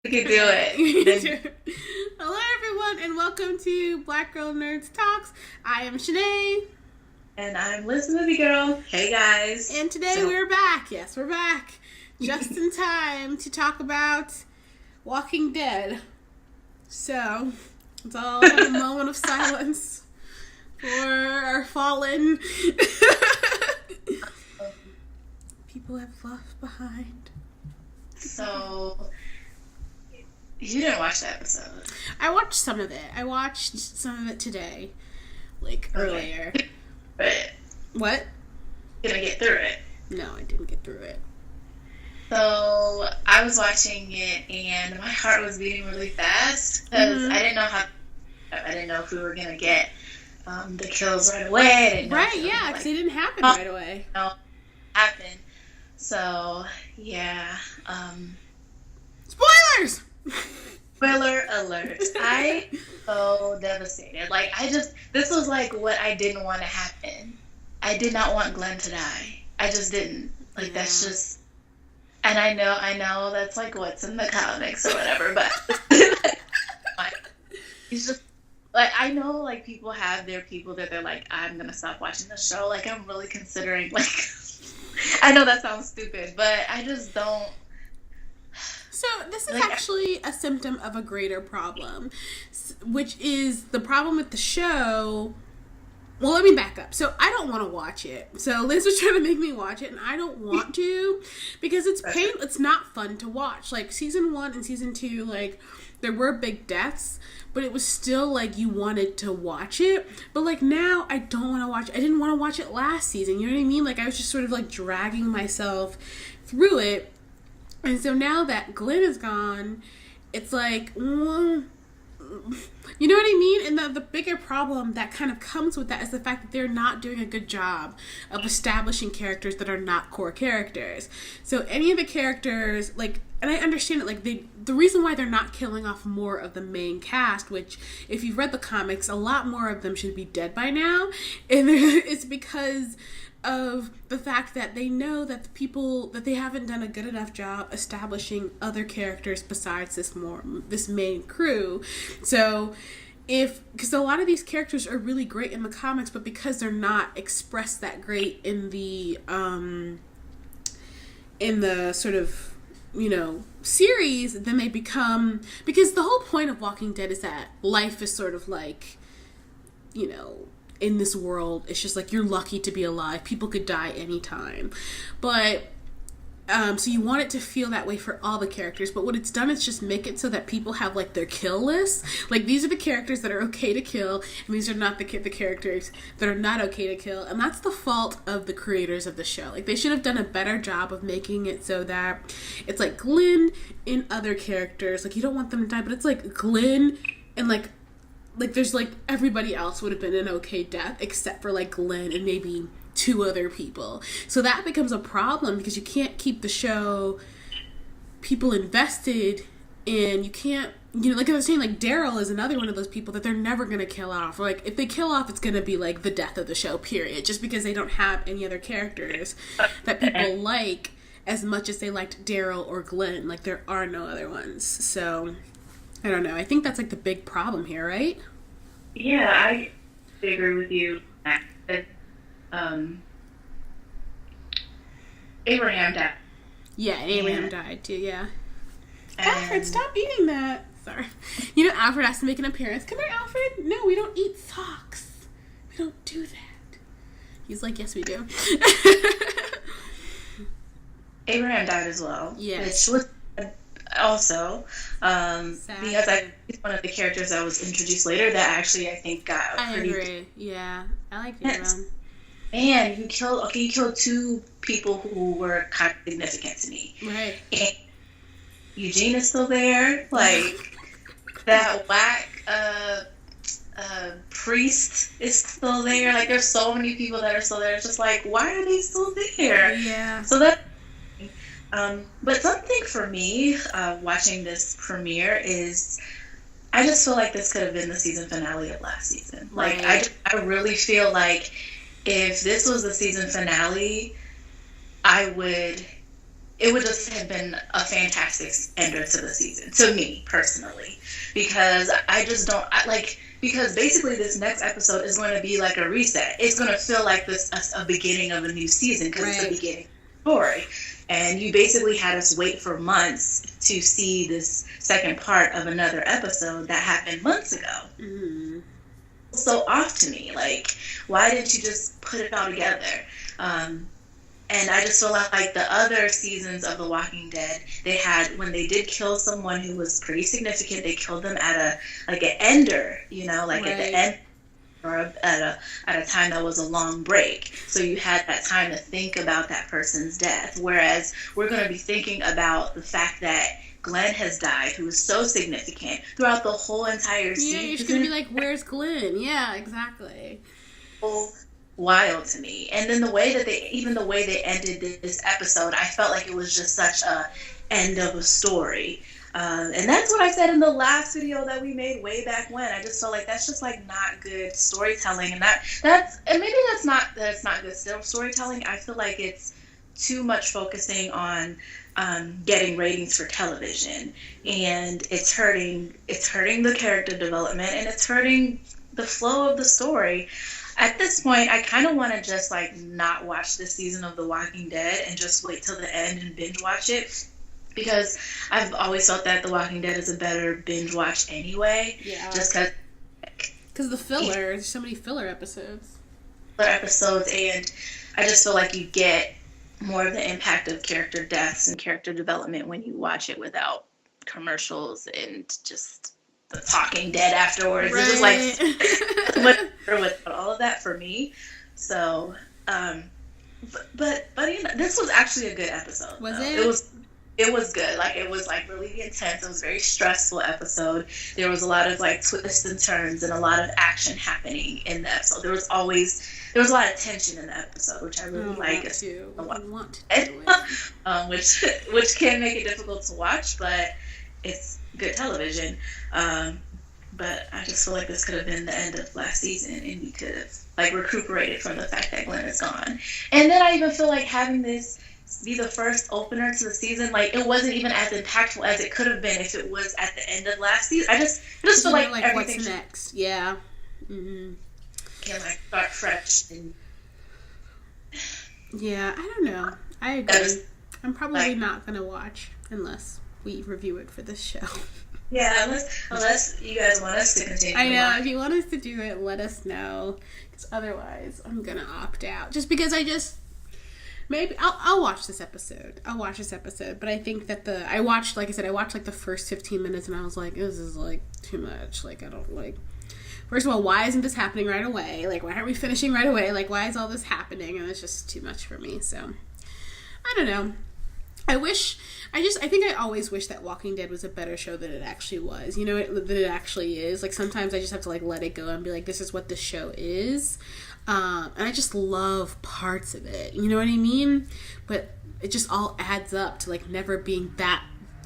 We can do it. Hello, everyone, and welcome to Black Girl Nerds Talks. I am Shenee. And I'm Liz Movie Girl. Hey, guys. And today we're back. Yes, we're back. Just in time to talk about Walking Dead. So, let's all have a moment of silence for our fallen people have left behind. So, you didn't watch the episode. I watched some of it. I watched some of it today. Earlier. But what? Gonna get through it. No, I didn't get through it. So, I was watching it, and my heart was beating really fast, because I didn't know if we were gonna get the kills right away. I didn't know because they didn't happen right away. No, happened. So, yeah. Spoilers! Spoiler alert. I so devastated. This was what I didn't want to happen. I did not want Glenn to die. I just didn't. That's just, and I know that's what's in the comics or whatever, but he's just, I know, people have their people that they're I'm gonna stop watching the show. I'm really considering, I know that sounds stupid, but I just don't. So this is actually a symptom of a greater problem, which is the problem with the show. Well, let me back up. So I don't want to watch it. So Liz was trying to make me watch it, and I don't want to because it's pain. It's not fun to watch. Season 1 and season 2, there were big deaths, but it was still you wanted to watch it. But now I don't want to watch it. I didn't want to watch it last season. You know what I mean? I was just sort of dragging myself through it. And so now that Glenn is gone, it's you know what I mean? And the bigger problem that kind of comes with that is the fact that they're not doing a good job of establishing characters that are not core characters. So any of the characters, and I understand it, the reason why they're not killing off more of the main cast, which if you've read the comics, a lot more of them should be dead by now, and it's because of the fact that they know that that they haven't done a good enough job establishing other characters besides this main crew. So because a lot of these characters are really great in the comics, but because they're not expressed that great in the sort of, series, then they become, because the whole point of Walking Dead is that life is sort of in this world, it's just you're lucky to be alive. People could die anytime. But, so you want it to feel that way for all the characters, but what it's done is just make it so that people have, their kill list. These are the characters that are okay to kill, and these are not the characters that are not okay to kill, and that's the fault of the creators of the show. They should have done a better job of making it so that it's Glenn and other characters. You don't want them to die, but it's Glenn and, there's everybody else would have been an okay death except for Glenn and maybe 2 other people. So that becomes a problem because you can't keep the show people invested in. You can't, like I was saying, Daryl is another one of those people that they're never going to kill off. Or if they kill off, it's going to be the death of the show, period. Just because they don't have any other characters that people like as much as they liked Daryl or Glenn. There are no other ones. So I don't know. I think that's the big problem here, right? Yeah, I agree with you. Abraham died. Yeah, Abraham died too, yeah. And Alfred, stop eating that. Sorry. Alfred has to make an appearance. Come here, Alfred. No, we don't eat socks. We don't do that. He's yes, we do. Abraham died as well. Yeah. Which was also, because he's one of the characters that was introduced later that actually I think got a pretty... I agree. Yeah, I like Abraham. Man, you killed 2 people who were kind of significant to me. Right. And Eugene is still there. That whack priest is still there. There's so many people that are still there. It's just why are they still there? Yeah. So that... but something for me, watching this premiere is, I just feel this could have been the season finale of last season. Right. I really feel if this was the season finale, I would it would just have been a fantastic ender to the season, to me personally, because I just don't because basically this next episode is going to be like a reset. It's going to feel like this a beginning of a new season, because it's the beginning of the story, and you basically had us wait for months to see this second part of another episode that happened months ago. Mm-hmm. So off to me, like, why didn't you just put it all together? And I just feel like the other seasons of The Walking Dead, they had, when they did kill someone who was pretty significant, they killed them at an ender, at the end, or at a time that was a long break. So you had that time to think about that person's death. Whereas we're going to be thinking about the fact that Glenn has died, who was so significant throughout the whole entire season. Yeah, you're just going to be like, where's Glenn? Yeah, exactly. Wild to me. And then the way they ended this episode, I felt like it was just such a end of a story. And that's what I said in the last video that we made way back when. I just felt like that's just like not good storytelling, and maybe that's not good storytelling. I feel like it's too much focusing on getting ratings for television, and it's hurting the character development, and it's hurting the flow of the story. At this point, I kind of want to just like not watch this season of The Walking Dead and just wait till the end and binge watch it, because I've always thought that The Walking Dead is a better binge watch anyway. Yeah. Just because the filler, there's so many filler episodes. And I just feel like you get more of the impact of character deaths and character development when you watch it without commercials and just the talking dead afterwards. Right. It's just like with all of that for me. So, but this was actually a good episode. Was it? It was good. Like, it was like really intense. It was a very stressful episode. There was a lot of like twists and turns and a lot of action happening in the episode. There was a lot of tension in the episode, which I really like. Which can make it difficult to watch, but it's good television. But I just feel like this could have been the end of last season, and we could have like recuperated from the fact that Glenn is gone. And then I even feel like having this be the first opener to the season, like it wasn't even as impactful as it could have been if it was at the end of last season. I just feel like everything what's next. Yeah. Mm-hmm. Can like start fresh. And yeah, I don't know. I agree. I'm probably not gonna watch unless we review it for this show. Yeah, unless you guys want us to continue. I know. If you want us to do it, let us know. Because otherwise, I'm gonna opt out. Just because maybe I'll watch this episode. But I think that I watched like the first 15 minutes, and I was like, this is like too much. Like, I don't like. First of all, why isn't this happening right away? Like, why aren't we finishing right away? Like, why is all this happening? And it's just too much for me. So, I don't know. I think I always wish that Walking Dead was a better show than it actually was. Than it actually is. Like, sometimes I just have to, like, let it go and be like, this is what this show is. And I just love parts of it. You know what I mean? But it just all adds up to, like, never being that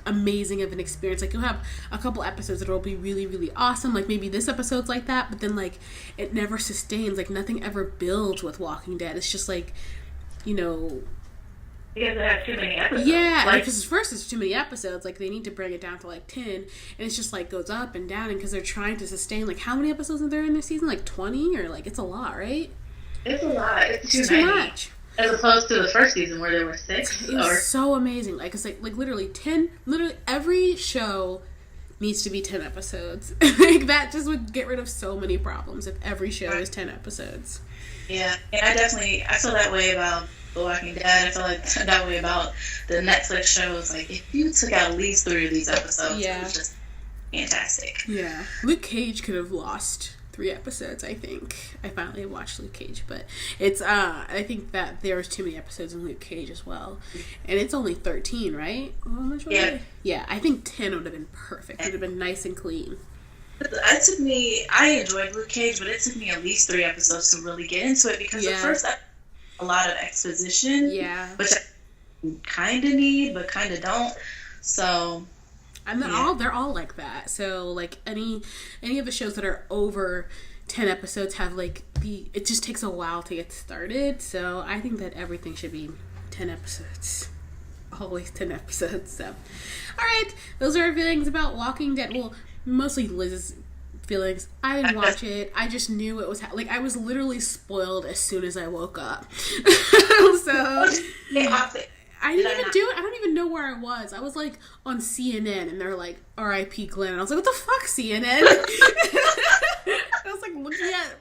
amazing of an experience. Like, you'll have a couple episodes that will be really, really awesome. Like, maybe this episode's like that. But then, like, it never sustains. Like, nothing ever builds with Walking Dead. It's just, like, because it has too many episodes. Yeah, because first it's too many episodes. Like, they need to bring it down to, like, 10. And it's just, like, goes up and down. And because they're trying to sustain, like, how many episodes are there in this season? Like, 20? Or, like, it's a lot, right? It's a lot. It's too much. As opposed to the first season where there were 6. It was so amazing. Like, it's, like literally 10. Literally, every show needs to be 10 episodes. Like, that just would get rid of so many problems if every show is 10 episodes. Yeah. And I feel that way about The Walking Dead. I feel like that way about the Netflix shows. Like, if you took out at least 3 of these episodes, it was just fantastic. Yeah. Luke Cage could have lost 3 episodes, I think. I finally watched Luke Cage, but it's, I think that there was too many episodes in Luke Cage as well. And it's only 13, right? Yeah. Yeah, I think 10 would have been perfect. It would have been nice and clean. I enjoyed Luke Cage, but it took me at least 3 episodes to really get into it, because the first episode, a lot of exposition, which I kind of need, but kind of don't. So, and they're all like that. So, like, any of the shows that are over 10 episodes have, like, it just takes a while to get started. So I think that everything should be 10 episodes. always 10 episodes. So, alright, those are our feelings about Walking Dead. Well, mostly Liz's feelings. I didn't watch it. I just knew it was like I was literally spoiled as soon as I woke up. So I didn't even do it. I don't even know where I was. I was like on CNN and they're like R.I.P. Glenn. And I was like, what the fuck, CNN? I was like looking at.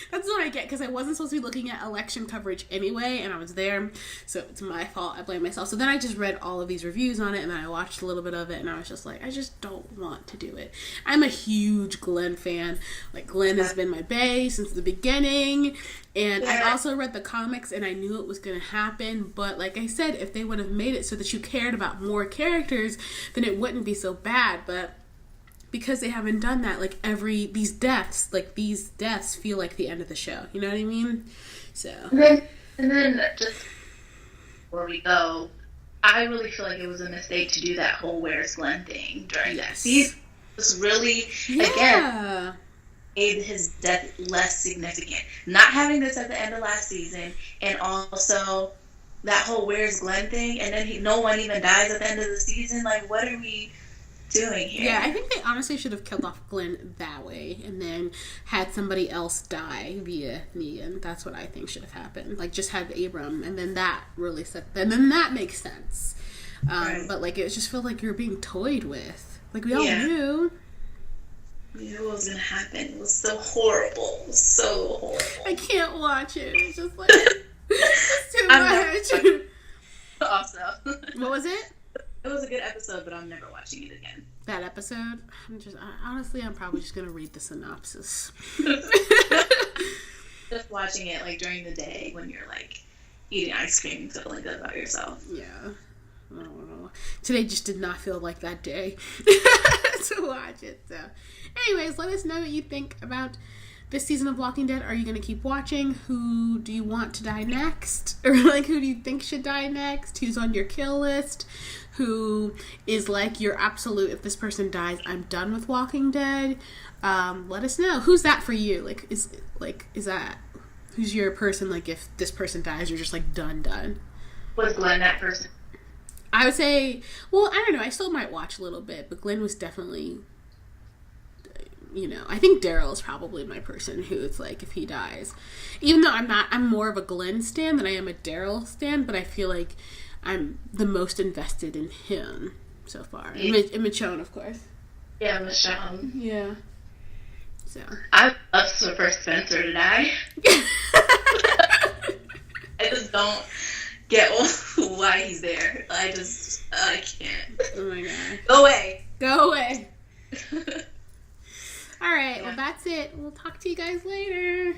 That's what I get because I wasn't supposed to be looking at election coverage anyway, and I was there, so it's my fault. I blame myself. So then I just read all of these reviews on it, and then I watched a little bit of it, and I was just like, I just don't want to do it. I'm a huge Glenn fan. Like, Glenn has been my bae since the beginning, and I've also read the comics, and I knew it was going to happen, but like I said, if they would have made it so that you cared about more characters, then it wouldn't be so bad, but because they haven't done that, like these deaths feel like the end of the show. You know what I mean? So. And then just before we go, I really feel like it was a mistake to do that whole Where's Glenn thing during that season. It was really, again, made his death less significant. Not having this at the end of last season, and also that whole Where's Glenn thing, and then no one even dies at the end of the season. Like, what are we doing here? Yeah, I think they honestly should have killed off Glenn that way and then had somebody else die via Negan. That's what I think should have happened. Like, just had Abram, and then that really and then that makes sense. Right. But like, it just felt like you were being toyed with. Like, we all knew. We knew what was gonna happen. It was so horrible. So horrible. I can't watch it. It's just like it's too much. Also, what was it? It was a good episode, but I'm never watching it again. That episode? Honestly, I'm probably just going to read the synopsis. Just watching it, like, during the day when you're, like, eating ice cream and feeling good about yourself. Yeah. I don't know. Today just did not feel like that day to watch it. So, anyways, let us know what you think about this season of Walking Dead. Are you going to keep watching? Who do you want to die next? Or, like, who do you think should die next? Who's on your kill list? Who is like your absolute, if this person dies, I'm done with Walking Dead? Let us know. Who's that for you? Is that, who's your person, like, if this person dies, you're just, like, done? Was Glenn that person? I would say, well, I don't know, I still might watch a little bit, but Glenn was definitely, you know, I think Daryl is probably my person who it's like, if he dies, even though I'm more of a Glenn stan than I am a Daryl stan, but I feel like I'm the most invested in him so far. And Michonne, of course. Yeah, Michonne. Yeah. So. I love for Spencer to die. I just don't get why he's there. I can't. Oh my god. Go away. Go away. All right. Well, that's it. We'll talk to you guys later.